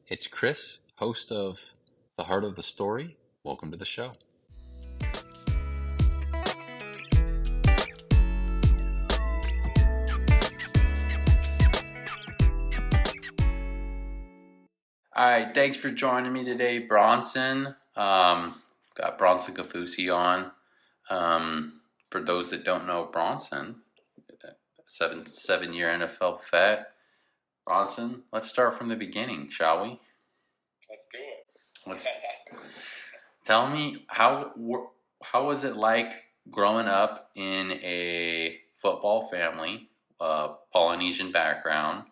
It's Chris, host of The Heart of the Story. Welcome to the show. All right, thanks for joining me today, Bronson. Got Bronson Kaufusi on. For those that don't know Bronson, seven-year NFL vet. Bronson, let's start from the beginning, shall we? Let's do it. Tell me how was it like growing up in a football family, Polynesian background?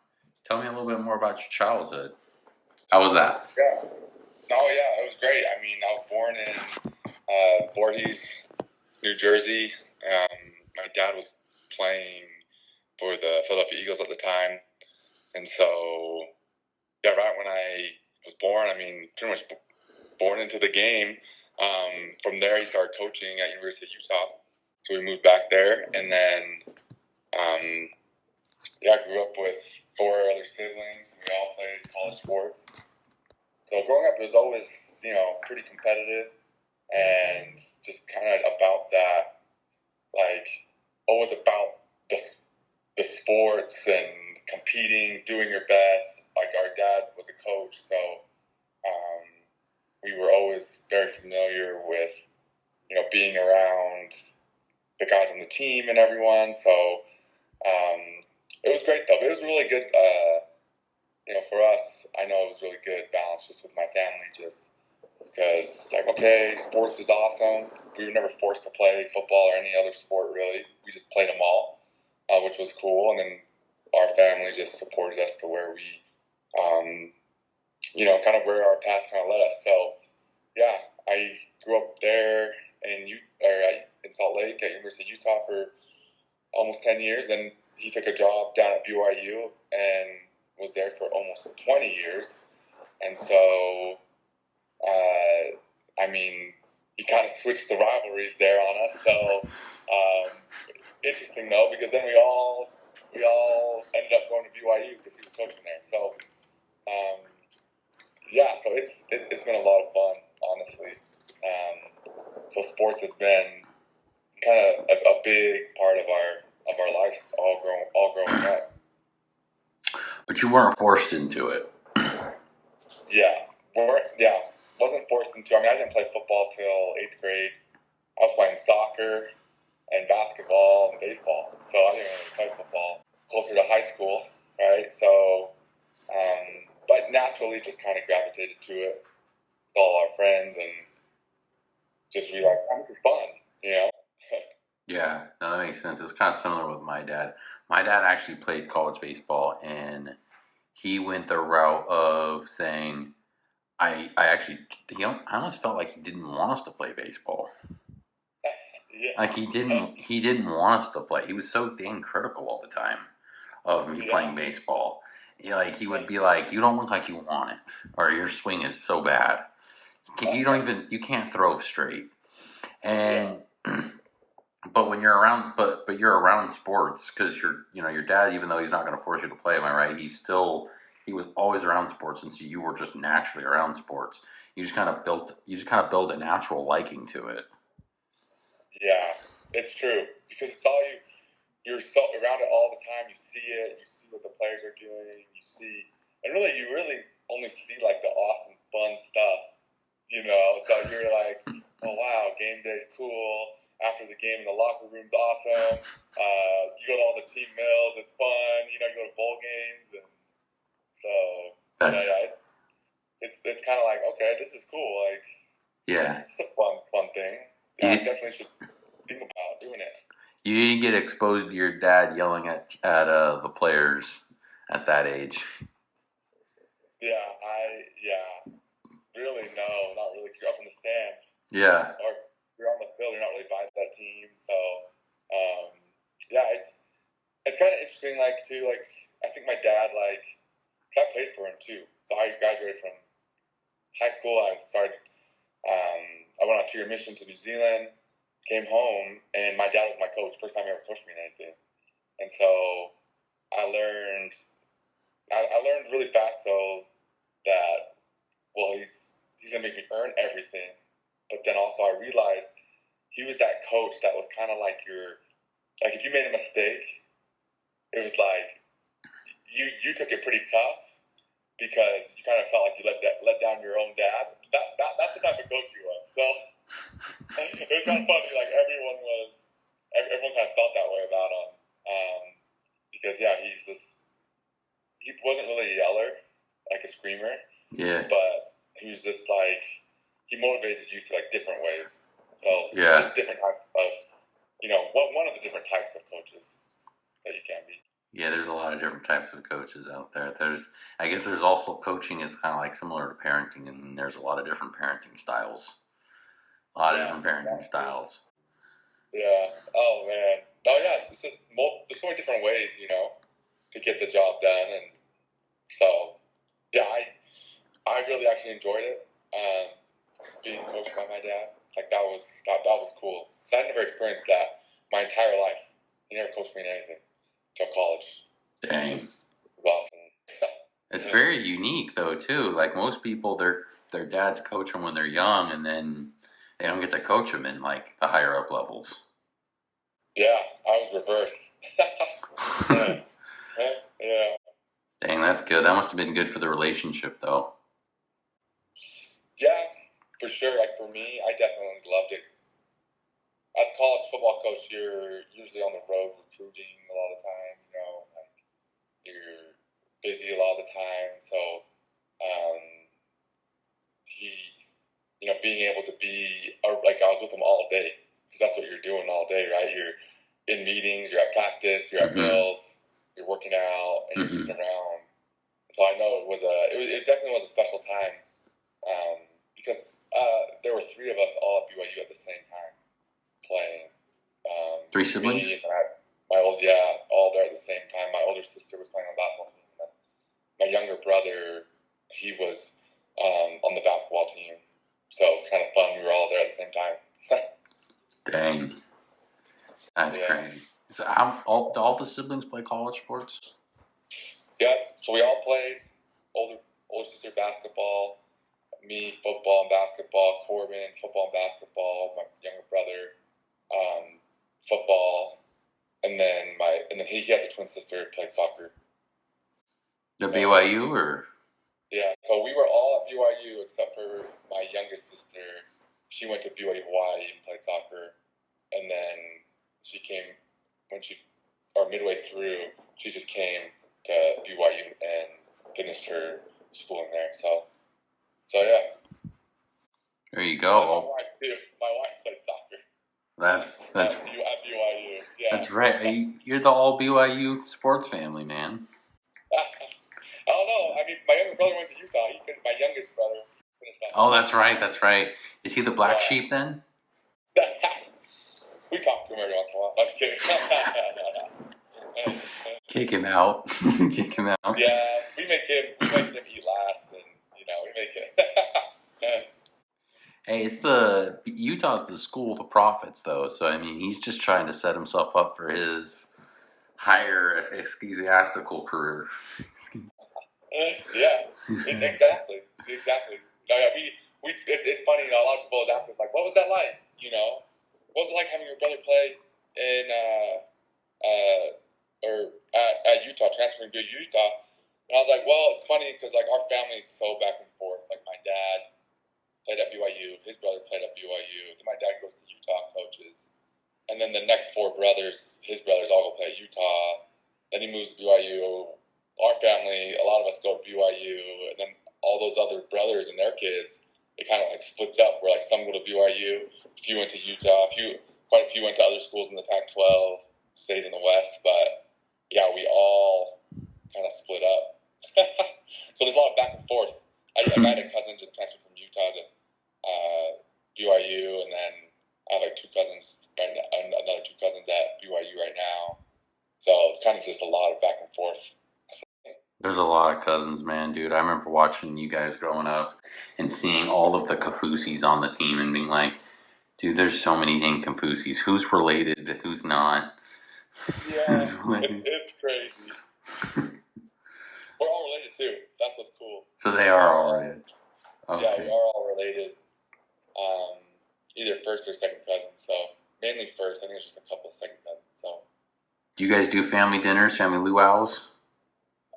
Tell me a little bit more about your childhood. How was that? Yeah. It was great. I mean, I was born in Voorhees, New Jersey. My dad was playing for the Philadelphia Eagles at the time. And so, right when I was born, I mean, pretty much born into the game. From there, he started coaching at University of Utah. So we moved back there. And then, I grew up with 4 other siblings. We all played college sports. So growing up, it was always, pretty competitive and just kind of about that, like, always about the sports and competing, doing your best. Like, our dad was a coach, so we were always very familiar with, being around the guys on the team and everyone. So it was great, though. It was really good. For us, I know it was really good balance just with my family, just because, sports is awesome. We were never forced to play football or any other sport, really. We just played them all, which was cool. And then our family just supported us to where we, kind of where our path kind of led us. So, I grew up there in Salt Lake at University of Utah for almost 10 years. Then he took a job down at BYU and was there for almost 20 years. And so, he kind of switched the rivalries there on us. So, interesting though, because then we all ended up going to BYU because he was coaching there. So, so it's been a lot of fun, honestly. So sports has been kind of a big part of our lives all growing up. But you weren't forced into it. Wasn't forced into. I mean, I didn't play football till 8th grade. I was playing soccer and basketball and baseball, so I didn't really play football. Closer to high school, right? So, but naturally, just kind of gravitated to it with all our friends and just realized this is fun, Yeah, no, that makes sense. It's kind of similar with my dad. My dad actually played college baseball, and he went the route of saying, I almost felt like he didn't want us to play baseball. Like he didn't want us to play. He was so dang critical all the time of me playing baseball. He would be like, "You don't look like you want it, or your swing is so bad. You can't throw straight." And but when you're around, but you're around sports because your dad, even though he's not going to force you to play, am I right? He was always around sports, and so you were just naturally around sports. You just kind of build a natural liking to it. Yeah, it's true because it's all you're so around it all the time. You see it, you see what the players are doing, and you really only see like the awesome, fun stuff. So you're like, oh wow, game day's cool. After the game in the locker room's awesome. You go to all the team meals, it's fun. You go to bowl games, and so it's kind of like, okay, this is cool. Like, it's a fun thing. I definitely should think about doing it. You didn't get exposed to your dad yelling at the players at that age. Really, no, not really. You're up in the stands. Yeah. Or you're on the field, you're not really by that team. So, it's kind of interesting, too, I think my dad, because I played for him, too. So I graduated from high school. I went on a 2-year mission to New Zealand, came home, and my dad was my coach. First time he ever coached me in anything. And so I learned really fast, though, that going to make me earn everything. But then also I realized he was that coach that was kind of like like if you made a mistake, it was like you took it pretty tough because you kind of felt like you let down your own dad. That's the type of coach he was. So it was kind of funny. Like everyone kind of felt that way about him. Because he wasn't really a yeller, like a screamer. Yeah. But he was just like, he motivated you through like different ways. So just different type of, one of the different types of coaches that you can be. Yeah, there's a lot of different types of coaches out there. I guess there's also coaching is kind of like similar to parenting, and there's a lot of different parenting styles. Styles. Yeah. Oh man. Oh yeah. There's so many different ways, to get the job done, and so yeah, I really actually enjoyed it. Being coached by my dad, like that was cool. So I never experienced that my entire life. He never coached me in anything till college. Dang. Which is awesome. It's very unique though too. Like most people, their dads coach them when they're young, and then they don't get to coach them in like the higher up levels. Yeah, I was reversed. Yeah. Dang, that's good. That must have been good for the relationship though. Yeah, for sure. Like for me, I definitely loved it. As a college football coach, you're usually on the road recruiting a lot of the time. Like you're busy a lot of the time. So being able to be like I was with him all day because that's what you're doing all day, right? You're in meetings, you're at practice, you're at meals, you're working out, and you're just around. So I know it definitely was a special time because there were three of us all at BYU at the same time playing. Three siblings? Me and all there at the same time. My older sister was playing on the basketball team. And my younger brother, he was on the basketball team. So it was kind of fun. We were all there at the same time. Dang. That's crazy. So do all the siblings play college sports? Yeah. So we all played. Older sister basketball, me football and basketball, Corbin football and basketball, my younger brother football, and then he has a twin sister who played soccer. BYU or? Yeah, so we were all at BYU except for my youngest sister. She went to BYU Hawaii and played soccer, and then she came midway through, she just came to BYU and finished her schooling there. So yeah. There you go. My wife plays soccer. That's at BYU. Yeah. That's right. You're the all BYU sports family, man. I don't know. I mean, my younger brother went to Utah. My youngest brother finished that. Oh, that's right. Is he the black sheep then? We talk to him every once in a while. I'm just kidding. Kick him out. Yeah, we make him eat last, and we make it. Hey, Utah's the school of the prophets, though. So I mean, he's just trying to set himself up for his higher ecclesiastical career. Yeah, exactly. No, yeah, it's funny. A lot of people ask me like, "What was that like?" What was it like having your brother play in at Utah, transferring to Utah? And I was like, "Well, it's funny because like our family is so back and forth. Like my dad played at BYU, his brother played at BYU. Then my dad goes to Utah, coaches, and then the next four brothers, his brothers, all go play at Utah. Then he moves to BYU. Our family, a lot of us go to BYU, and then all those other brothers and their kids, it kind of like splits up. Where like some go to BYU, a few went to Utah, quite a few went to other schools in the Pac-12, stayed in the West, but yeah, we all kind of split up. So there's a lot of back and forth. I had a cousin just transferred from Utah to BYU, and then I have like another two cousins at BYU right now. So it's kind of just a lot of back and forth. There's a lot of cousins, man, dude. I remember watching you guys growing up and seeing all of the Kaufusis on the team and being like, dude, there's so many dang Kaufusis. Who's related? Who's not? Yeah, it's crazy. We're all related, too. That's what's cool. So they are all related. Yeah, we Okay. are all related. Either first or second cousins. So mainly first. I think it's just a couple of second cousins. So. Do you guys do family dinners, family luau's?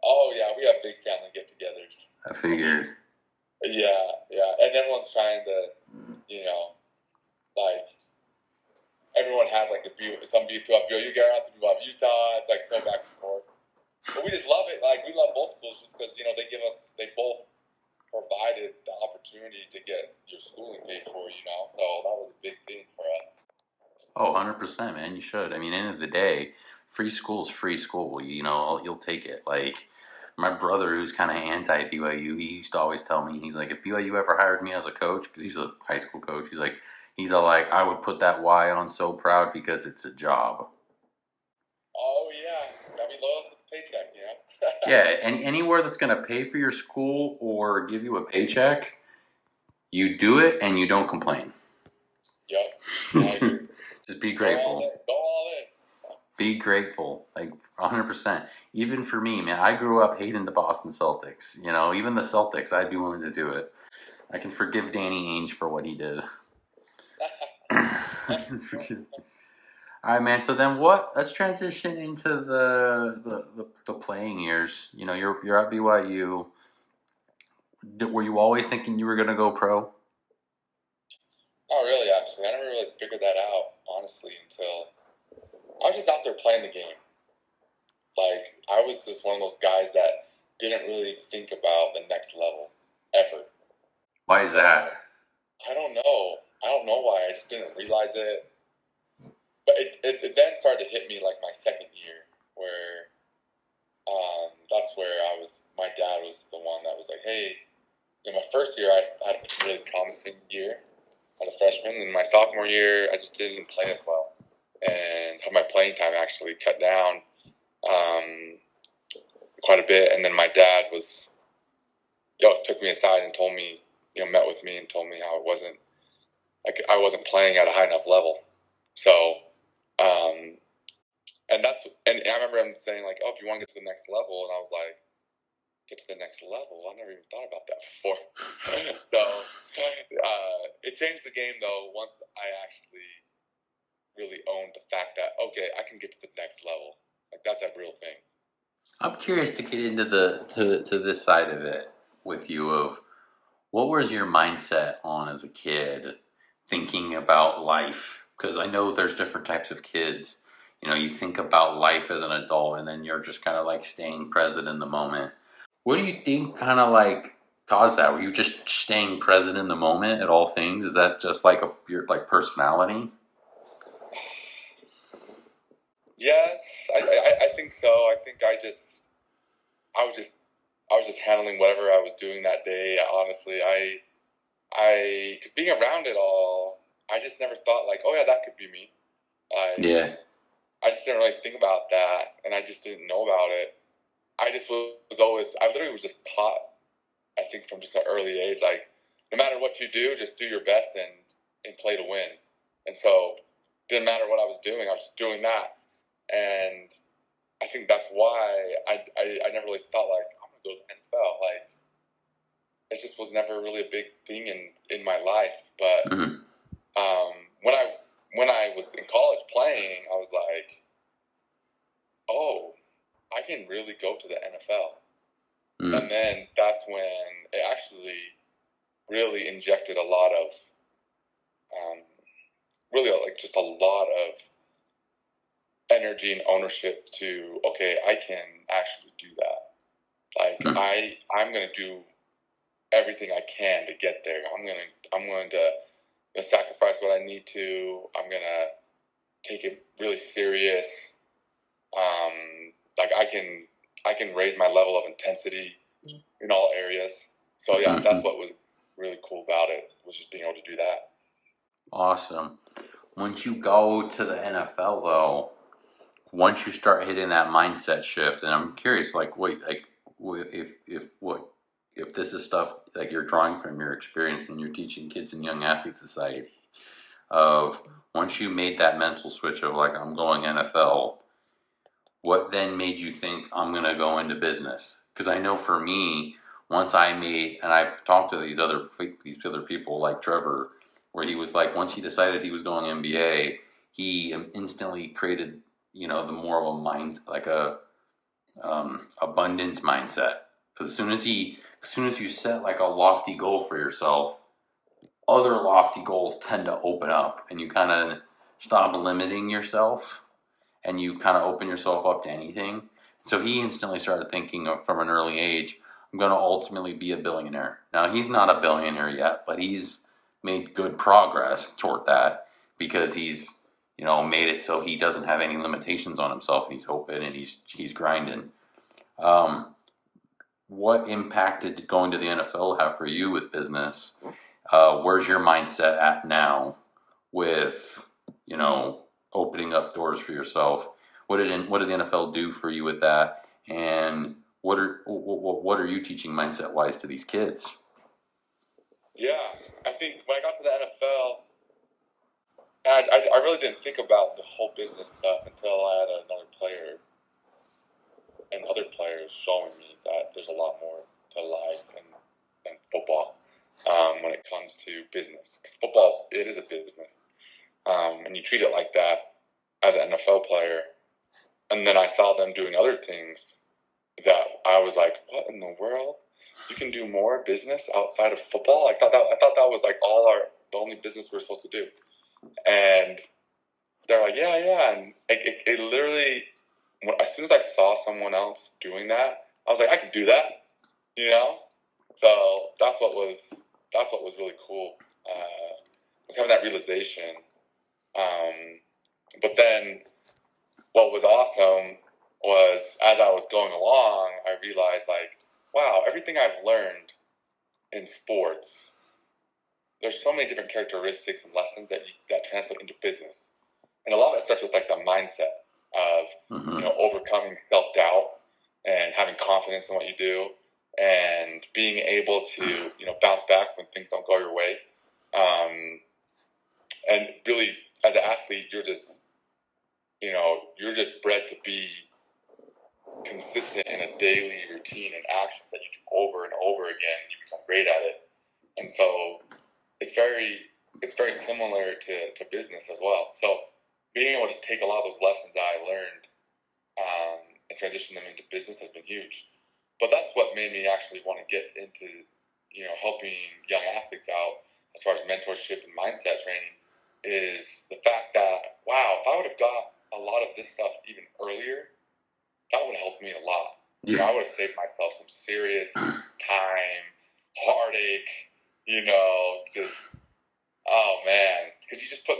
Oh yeah, we have big family get-togethers. I figured. Yeah, yeah, and everyone's trying to, like everyone has like some people up you get around, some people up Utah. It's like so back and forth. But we just love it. Like we love both schools just because they both provided the opportunity to get your schooling paid for. So that was a big thing for us. Oh, 100%, man. You should. I mean, end of the day, free school's free school. You'll take it. Like, my brother, who's kind of anti-BYU, he used to always tell me, he's like, if BYU ever hired me as a coach, because he's a high school coach, he's all like, I would put that Y on so proud because it's a job. Oh, yeah. Gotta be loyal to the paycheck, Yeah, anywhere that's going to pay for your school or give you a paycheck, you do it and you don't complain. Yep. Just be grateful. Go all in. Be grateful, like 100%. Even for me, man, I grew up hating the Boston Celtics. Even the Celtics, I'd be willing to do it. I can forgive Danny Ainge for what he did. All right, man. So then, let's transition into the playing years. You're at BYU. Were you always thinking you were going to go pro? Not really, actually. I never really figured that out, honestly, until I was just out there playing the game. Like, I was just one of those guys that didn't really think about the next level, ever. Why is that? I don't know. I don't know why. I just didn't realize it. But it then started to hit me, like, my second year, where that's where my dad was the one that was like, hey, in my first year, I had a really promising year as a freshman. In my sophomore year, I just didn't play as well and had my playing time actually cut down quite a bit. And then my dad took me aside and told me, met with me and told me how I wasn't playing at a high enough level. So, and I remember him saying like, oh, if you want to get to the next level, and I was like, get to the next level? I never even thought about that before. So it changed the game though once I actually really owned the fact that, okay, I can get to the next level. Like that's a real thing. I'm curious to get into to this side of it with you of what was your mindset on as a kid thinking about life? Because I know there's different types of kids. You think about life as an adult and then you're just kind of like staying present in the moment. What do you think kind of like caused that? Were you just staying present in the moment at all things? Is that just like your like personality? Yes, I think so. I think I was just handling whatever I was doing that day. Honestly, cause being around it all, I just never thought like, oh yeah, that could be me. Yeah. I just didn't really think about that, and I just didn't know about it. I just I literally was just taught, I think from just an early age, like, no matter what you do, just do your best and play to win. And so it didn't matter what I was doing, I was just doing that. And I think that's why I never really thought, like, I'm going to go to the NFL. Like, it just was never really a big thing in my life. But when I was in college playing, I was like, oh, I can really go to the NFL. And then that's when it actually really injected a lot of, really like just a lot of energy and ownership to, okay, I can actually do that. Like I'm going to do everything I can to get there. I'm going to sacrifice what I need to. I'm going to take it really serious. Like I can raise my level of intensity in all areas. So yeah, that's what was really cool about it, was just being able to do that. Awesome. Once you go to the NFL though, once you start hitting that mindset shift, and I'm curious, like, wait, like, if this is stuff like you're drawing from your experience and you're teaching kids in Young Athlete Society, of once you made that mental switch of like, I'm going NFL, what then made you think I'm going to go into business? Because I know for me, once I made, and I've talked to these other people like Trevor, where he was like, once he decided he was going MBA, he instantly created, the more of a mind, like a abundance mindset. Because as soon as you set like a lofty goal for yourself, other lofty goals tend to open up, and you kind of stop limiting yourself, and you kind of open yourself up to anything. So he instantly started thinking of, from an early age, I'm going to ultimately be a billionaire. Now, he's not a billionaire yet, but he's made good progress toward that because he's, made it so he doesn't have any limitations on himself, and he's open, and he's grinding. What impact did going to the NFL have for you with business? Where's your mindset at now with, opening up doors for yourself? What did the NFL do for you with that? And what are you teaching mindset wise to these kids? Yeah, I think when I got to the NFL, I really didn't think about the whole business stuff until I had another player and other players showing me that there's a lot more to life than football when it comes to business. Because football, it is a business. And you treat it like that as an NFL player. And then I saw them doing other things that I was like, what in the world? You can do more business outside of football? I thought that was like the only business we were supposed to do. And they're like, yeah. And it literally, as soon as I saw someone else doing that, I was like, I can do that, So that's what was really cool. Was having that realization. But then what was awesome was as I was going along, I realized like, wow, everything I've learned in sports, there's so many different characteristics and lessons that translate into business. And a lot of it starts with like the mindset of, overcoming self-doubt and having confidence in what you do and being able to, bounce back when things don't go your way. And really, as an athlete, you're just bred to be consistent in a daily routine and actions that you do over and over again, and you become great at it. And so it's very similar to business as well. So being able to take a lot of those lessons that I learned and transition them into business has been huge. But that's what made me actually want to get into, helping young athletes out as far as mentorship and mindset training is the fact that, wow, if I would have got a lot of this stuff even earlier, that would have helped me a lot. Yeah. I would have saved myself some serious time, heartache, oh man, because you just put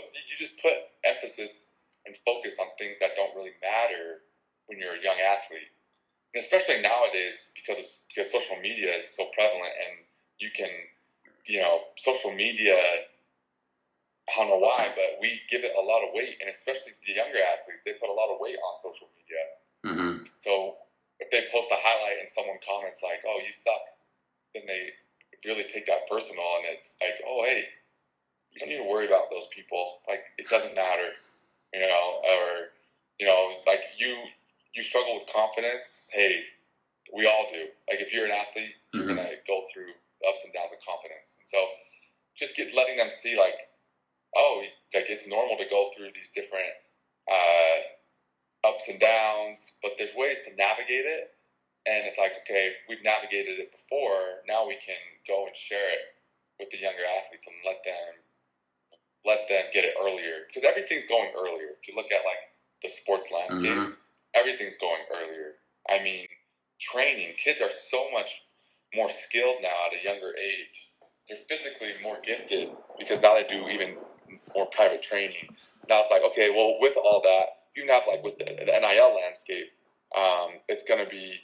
emphasis and focus on things that don't really matter when you're a young athlete, and especially nowadays because social media is so prevalent, and you can, social media. I don't know why, but we give it a lot of weight, and especially the younger athletes, they put a lot of weight on social media. Mm-hmm. So if they post a highlight and someone comments like, "Oh, you suck," then they really take that personal, and it's like, "Oh, hey, you don't need to worry about those people. Like, it doesn't matter, or like you struggle with confidence. Hey, we all do. Like, if you're an athlete, you're gonna go through ups and downs of confidence, and so just letting them see like, oh, like it's normal to go through these different ups and downs, but there's ways to navigate it. And it's like, okay, we've navigated it before. Now we can go and share it with the younger athletes and let them get it earlier, because everything's going earlier. If you look at like the sports landscape, everything's going earlier. I mean, training, kids are so much more skilled now at a younger age. They're physically more gifted because now they do even more private training. Now it's like, okay, well, with all that, you have like with the NIL landscape, it's gonna be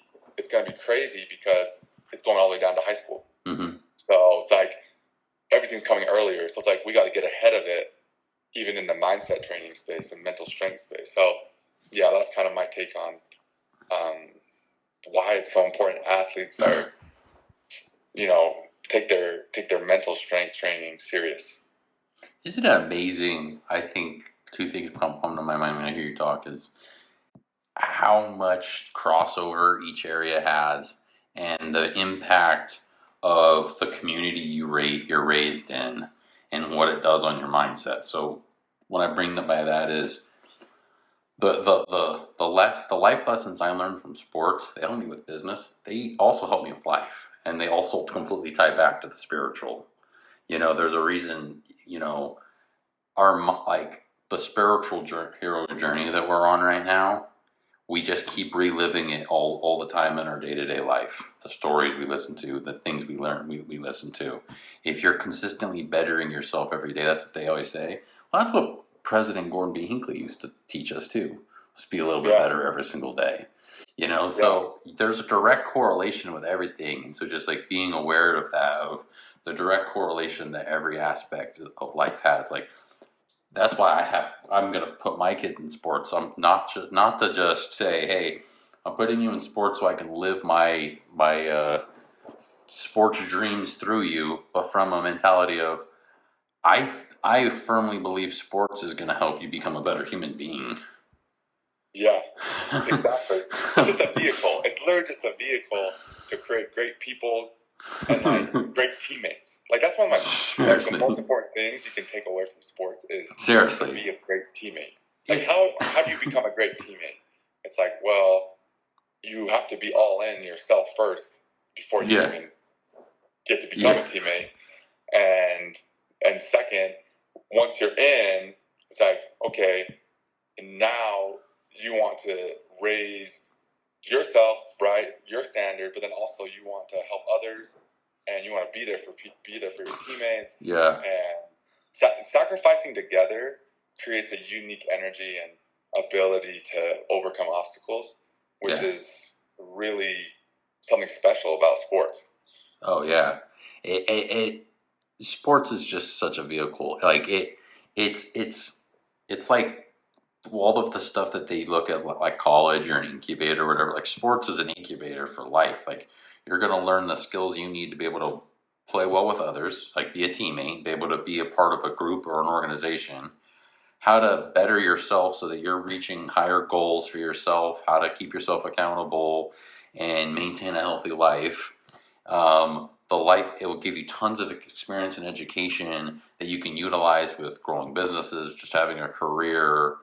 crazy because it's going all the way down to high school. So it's like everything's coming earlier. So it's like we got to get ahead of it, even in the mindset training space and mental strength space. So yeah, that's kind of my take on why it's so important athletes are, take their mental strength training serious. Isn't it amazing? I think two things come to my mind when I hear you talk is how much crossover each area has, and the impact of the community you're raised in and what it does on your mindset. So what I bring by that is the life lessons I learned from sports. They help me with business. They also help me with life, and they also completely tie back to the spiritual. There's a reason. Our like the spiritual hero's journey that we're on right now. We just keep reliving it all the time in our day-to-day life. The stories we listen to, the things we learn, we listen to. If you're consistently bettering yourself every day, that's what they always say. Well, that's what President Gordon B. Hinckley used to teach us too. Just be a little bit better every single day. So there's a direct correlation with everything. And so just like being aware of that, of the direct correlation that every aspect of life has. Like, that's why I'm going to put my kids in sports. I'm not to just say, hey, I'm putting you in sports so I can live my sports dreams through you, but from a mentality of, I firmly believe sports is going to help you become a better human being. Yeah, exactly. It's just a vehicle. It's literally just a vehicle to create great people and great teammates. Like, that's one of the most important things you can take away from sports is to be a great teammate. Like, how do you become a great teammate? It's like, well, you have to be all in yourself first before you even get to become a teammate. And second, once you're in, it's like, okay, now you want to raise yourself, right, your standard, but then also you want to help others, and you want to be there for your teammates. Yeah. And sacrificing together creates a unique energy and ability to overcome obstacles, which is really something special about sports. Oh yeah, sports is just such a vehicle. Like it's like all of the stuff that they look at like college or an incubator or whatever. Like, sports is an incubator for life. Like, you're going to learn the skills you need to be able to play well with others, like be a teammate, be able to be a part of a group or an organization, how to better yourself so that you're reaching higher goals for yourself, how to keep yourself accountable and maintain a healthy life. It will give you tons of experience and education that you can utilize with growing businesses, just having a career,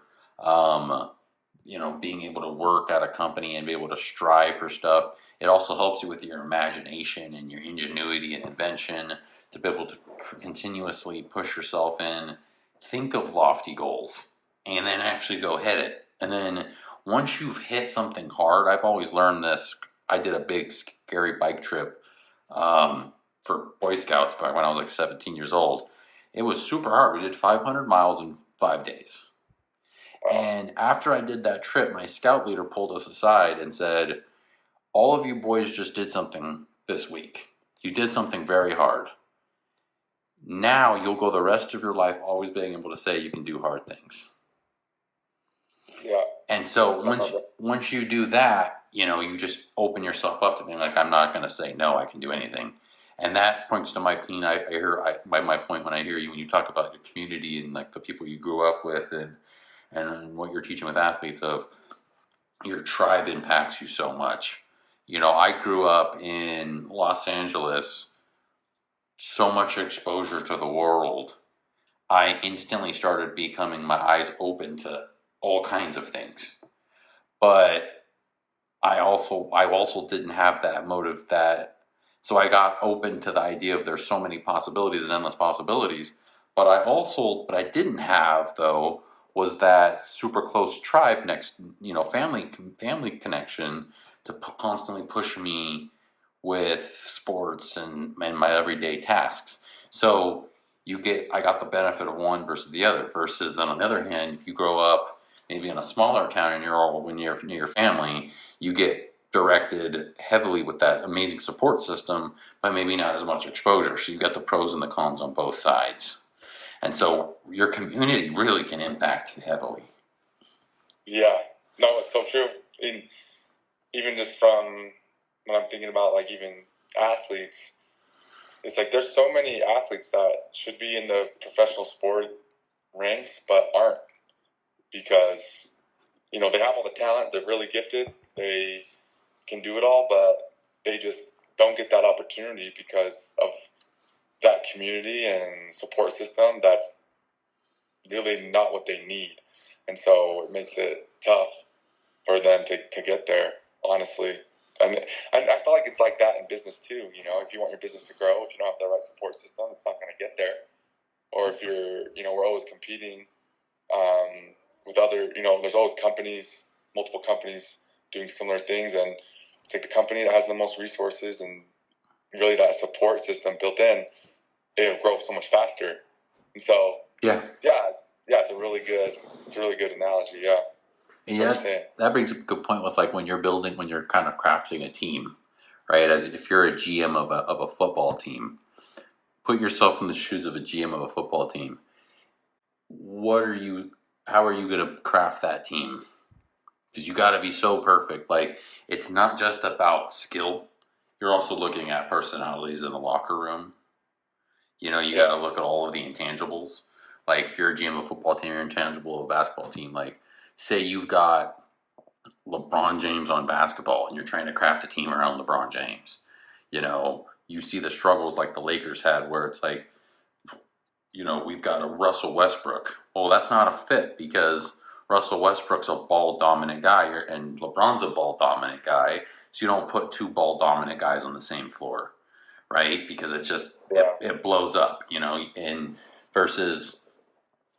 being able to work at a company and be able to strive for stuff. It also helps you with your imagination and your ingenuity and invention to be able to continuously push yourself in, think of lofty goals, and then actually go hit it. And then once you've hit something hard, I've always learned this. I did a big, scary bike trip for Boy Scouts when I was like 17 years old. It was super hard. We did 500 miles in 5 days. And after I did that trip, my scout leader pulled us aside and said, all of you boys just did something this week. You did something very hard. Now you'll go the rest of your life always being able to say you can do hard things. Yeah. And so once you do that, you just open yourself up to being like, I'm not going to say no, I can do anything. And that points to my point. My point when I hear you, when you talk about your community and like the people you grew up with and what you're teaching with athletes, of your tribe impacts you so much. I grew up in Los Angeles, so much exposure to the world. I instantly started becoming my eyes open to all kinds of things. But I also didn't have that motive so I got open to the idea of there's so many possibilities and endless possibilities. But I didn't have, though, was that super close tribe family connection to constantly push me with sports and my everyday tasks. So I got the benefit of one versus the other. Versus then on the other hand, if you grow up maybe in a smaller town and you're all near your family, you get directed heavily with that amazing support system, but maybe not as much exposure. So you've got the pros and the cons on both sides. And so your community really can impact you heavily. Yeah, no, it's so true. Even just from when I'm thinking about like even athletes, it's like there's so many athletes that should be in the professional sport ranks but aren't, because they have all the talent, they're really gifted, they can do it all, but they just don't get that opportunity because of that community and support system. That's really not what they need. And so it makes it tough for them to get there, honestly. And I feel like it's like that in business too. You know, if you want your business to grow, if you don't have the right support system, it's not going to get there. Or if you're, you know, we're always competing with other, you know, there's always companies, multiple companies doing similar things, and take the company that has the most resources and really that support system built in, it'll grow so much faster. And so, yeah, it's a really good analogy. Yeah. Yeah, that brings up a good point with like when you're kind of crafting a team, right? As if you're a GM of a football team, put yourself in the shoes of a GM of a football team. How are you going to craft that team? Because you got to be so perfect. Like, it's not just about skill. You're also looking at personalities in the locker room. You know, you got to look at all of the intangibles. Like, if you're a GM of a football team, you're intangible of a basketball team. Like, say you've got LeBron James on basketball and you're trying to craft a team around LeBron James. You know, you see the struggles like the Lakers had where it's like, you know, we've got a Russell Westbrook. Well, that's not a fit because Russell Westbrook's a ball-dominant guy and LeBron's a ball-dominant guy. So you don't put two ball-dominant guys on the same floor, right? Because it's just, it blows up, you know, and versus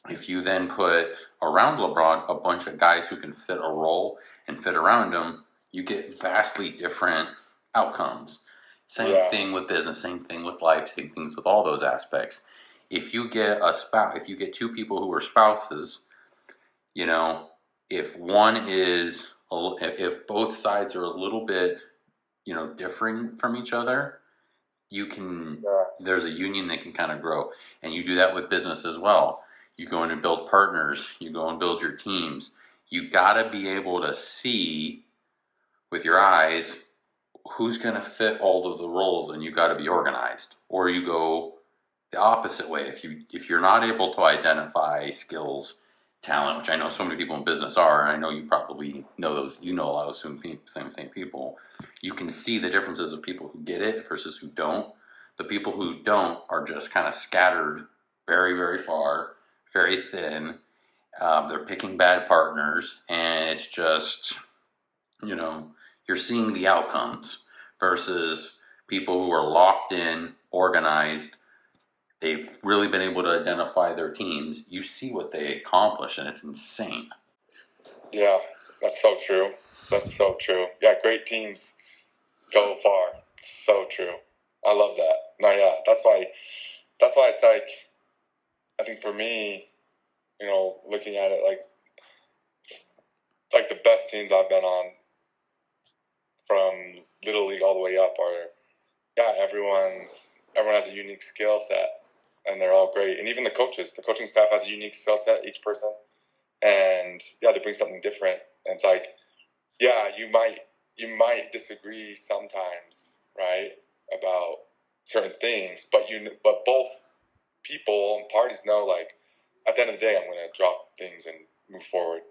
if you then put around LeBron a bunch of guys who can fit a role and fit around him, you get vastly different outcomes. Same thing with business, same thing with life, same things with all those aspects. If you get if you get two people who are spouses, you know, if both sides are a little bit, you know, differing from each other, there's a union that can kind of grow. And you do that with business as well. You go in and build partners, you go and build your teams. You got to be able to see with your eyes who's going to fit all of the roles, and you got to be organized. Or you go the opposite way. If you're not able to identify skills, talent, which I know so many people in business are, and I know you probably know those, you know a lot of same people, you can see the differences of people who get it versus who don't. The people who don't are just kind of scattered very, very far, very thin. They're picking bad partners, and it's just, you know, you're seeing the outcomes versus people who are locked in, organized. They've really been able to identify their teams. You see what they accomplish, and it's insane. Yeah, that's so true. That's so true. Yeah, great teams go far. So true. I love that. No, yeah, that's why it's like, I think for me, you know, looking at it, like the best teams I've been on from Little League all the way up are, everyone has a unique skill set, and they're all great. And even the coaching staff has a unique skill set, each person. And they bring something different. And it's like, you might disagree sometimes, right, about certain things, but both people and parties know, like, at the end of the day, I'm going to drop things and move forward.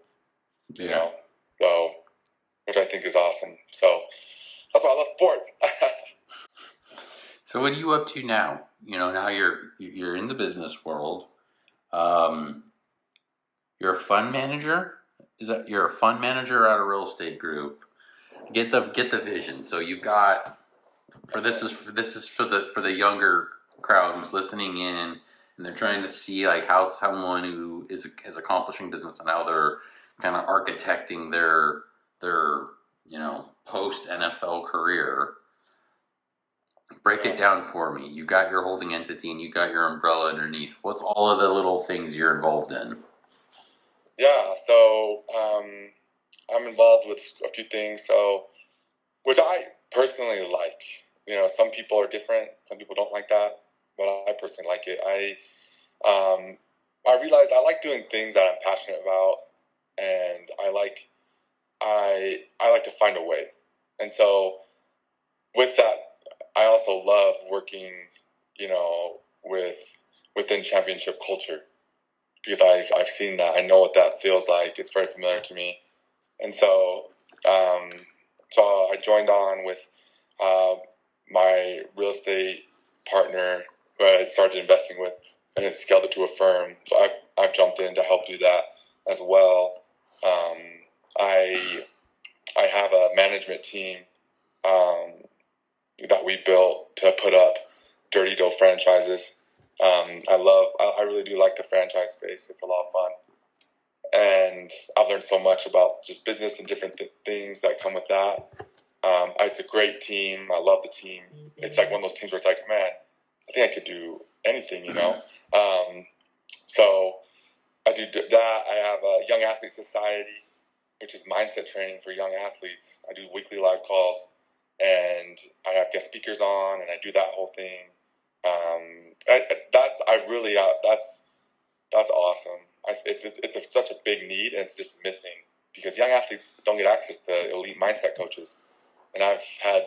Yeah. You know, so, which I think is awesome. So that's why I love sports. So what are you up to now? You know, now you're in the business world. You're a fund manager. You're a fund manager at a real estate group? Get the vision. So you've got this is for the younger crowd who's listening in, and they're trying to see like how someone who is accomplishing business and how they're kind of architecting their you know, post NFL career. Break it down for me. You got your holding entity and you got your umbrella underneath. What's all of the little things you're involved in? Yeah, so I'm involved with a few things, so which I personally like. You know, some people are different. Some people don't like that, but I personally like it. I realized I like doing things that I'm passionate about, and I like to find a way. And so with that, I also love working, you know, within championship culture, because I've seen that. I know what that feels like. It's very familiar to me. And so so I joined on with my real estate partner who I started investing with and has scaled it to a firm. So I've jumped in to help do that as well. I have a management team that we built to put up dirty dough franchises. I really do like the franchise space. It's a lot of fun. And I've learned so much about just business and different things that come with that. It's a great team. I love the team. It's like one of those teams where it's like, man, I think I could do anything, you know? So I do that. I have a Young Athlete Society, which is mindset training for young athletes. I do weekly live calls, and I have guest speakers on, and I do that whole thing. That's awesome. It's such a big need, and it's just missing because young athletes don't get access to elite mindset coaches, and I've had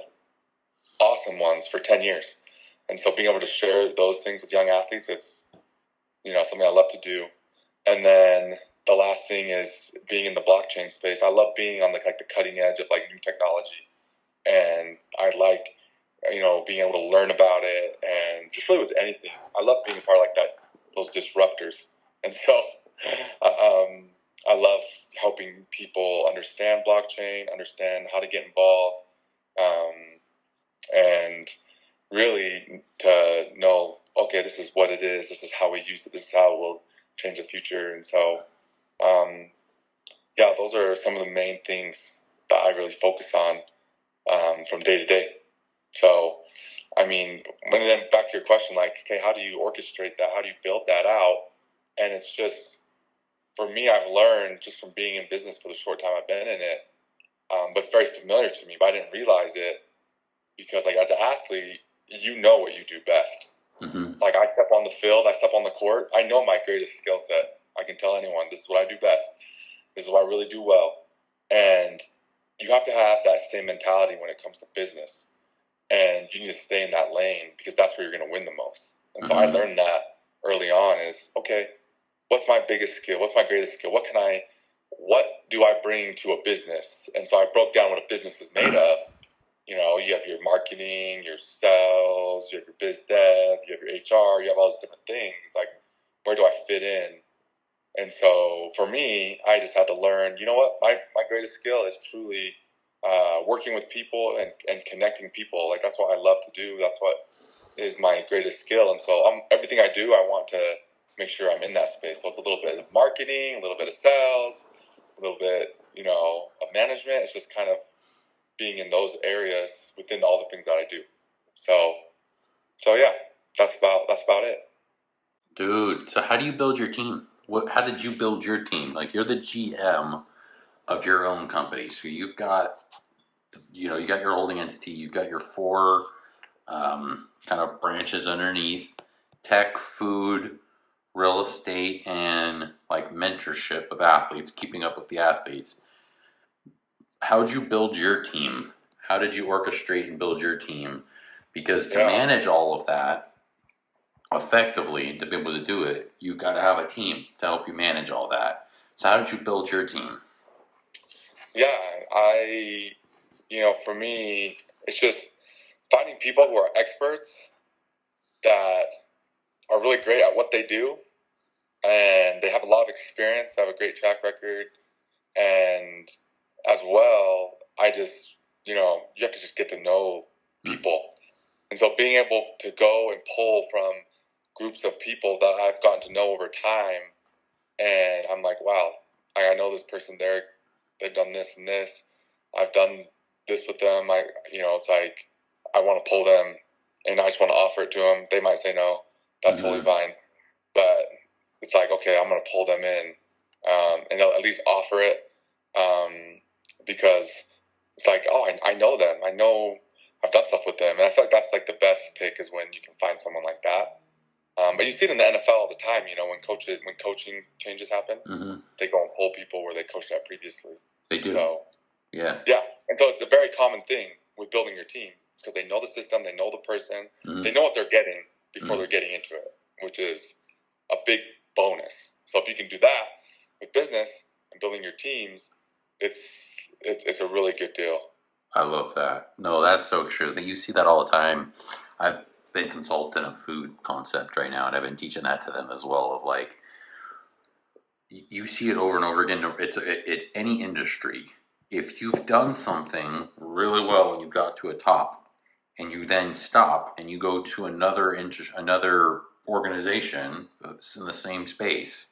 awesome ones for 10 years. And so being able to share those things with young athletes, it's, something I love to do. And then the last thing is being in the blockchain space. I love being on the cutting edge of new technology, and I like being able to learn about it, and just really with anything. I love being a part of that, those disruptors. And so I love helping people understand blockchain, understand how to get involved, and really to know, okay, this is what it is, this is how we use it, this is how it will change the future. And so, those are some of the main things that I really focus on from day to day. So, then back to your question, okay, how do you orchestrate that? How do you build that out? And it's just, for me, I've learned just from being in business for the short time I've been in it, but it's very familiar to me, but I didn't realize it because, as an athlete, you know what you do best. Mm-hmm. I step on the field, I step on the court, I know my greatest skill set. I can tell anyone, this is what I do best. This is what I really do well. And you have to have that same mentality when it comes to business. And you need to stay in that lane because that's where you're going to win the most. And so I learned that early on is, okay, what's my biggest skill? What's my greatest skill? What do I bring to a business? And so I broke down what a business is made of. You have your marketing, your sales, you have your biz dev, you have your HR, you have all these different things. It's where do I fit in? And so for me, I just had to learn, what? My greatest skill is truly working with people and connecting people. That's what I love to do. That's what is my greatest skill. And so everything I do, I want to make sure I'm in that space. So it's a little bit of marketing, a little bit of sales, a little bit, of management. It's just kind of being in those areas within all the things that I do. So yeah, that's about it. Dude, so how do you build your team? How did you build your team? You're the GM of your own company. So you've got, you got your holding entity, you've got your 4 kind of branches underneath: tech, food, real estate, and mentorship of athletes, keeping up with the athletes. How'd you build your team? How did you orchestrate and build your team? Because to manage all of that effectively, to be able to do it, you've got to have a team to help you manage all that. So how did you build your team? Yeah, for me, it's just finding people who are experts that are really great at what they do, and they have a lot of experience, they have a great track record, and as well, you have to just get to know people. And so being able to go and pull from groups of people that I've gotten to know over time, and I'm like, wow, I know this person there, they've done this and this, I've done this with them, it's I want to pull them, and I just want to offer it to them. They might say no, that's totally fine, but it's okay, I'm going to pull them in, and they'll at least offer it, because it's I know them, I know I've done stuff with them, and I feel that's the best pick is when you can find someone like that. But you see it in the NFL all the time, when coaching changes happen, they go and pull people where they coached at previously. They do. So, yeah. And so it's a very common thing with building your team. It's because they know the system, they know the person, they know what they're getting before they're getting into it, which is a big bonus. So if you can do that with business and building your teams, it's a really good deal. I love that. No, that's so true. That you see that all the time. I've been consulting a food concept right now, and I've been teaching that to them as well. Of like, you see it over and over again. It's any industry. If you've done something really well and you got to a top, and you then stop and you go to another organization that's in the same space,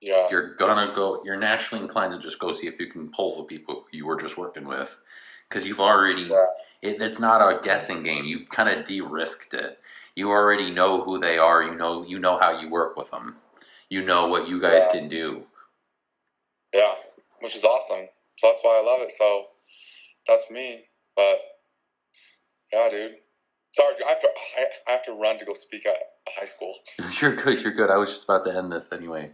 Yeah. You're naturally inclined to just go see if you can pull the people you were just working with, because you've already. Yeah. It's not a guessing game. You've kind of de-risked it. You already know who they are. You know how you work with them. You know what you guys can do. Yeah, which is awesome. So that's why I love it. So that's me. But yeah, dude. Sorry, dude, I have to run to go speak at a high school. You're good. You're good. I was just about to end this anyway.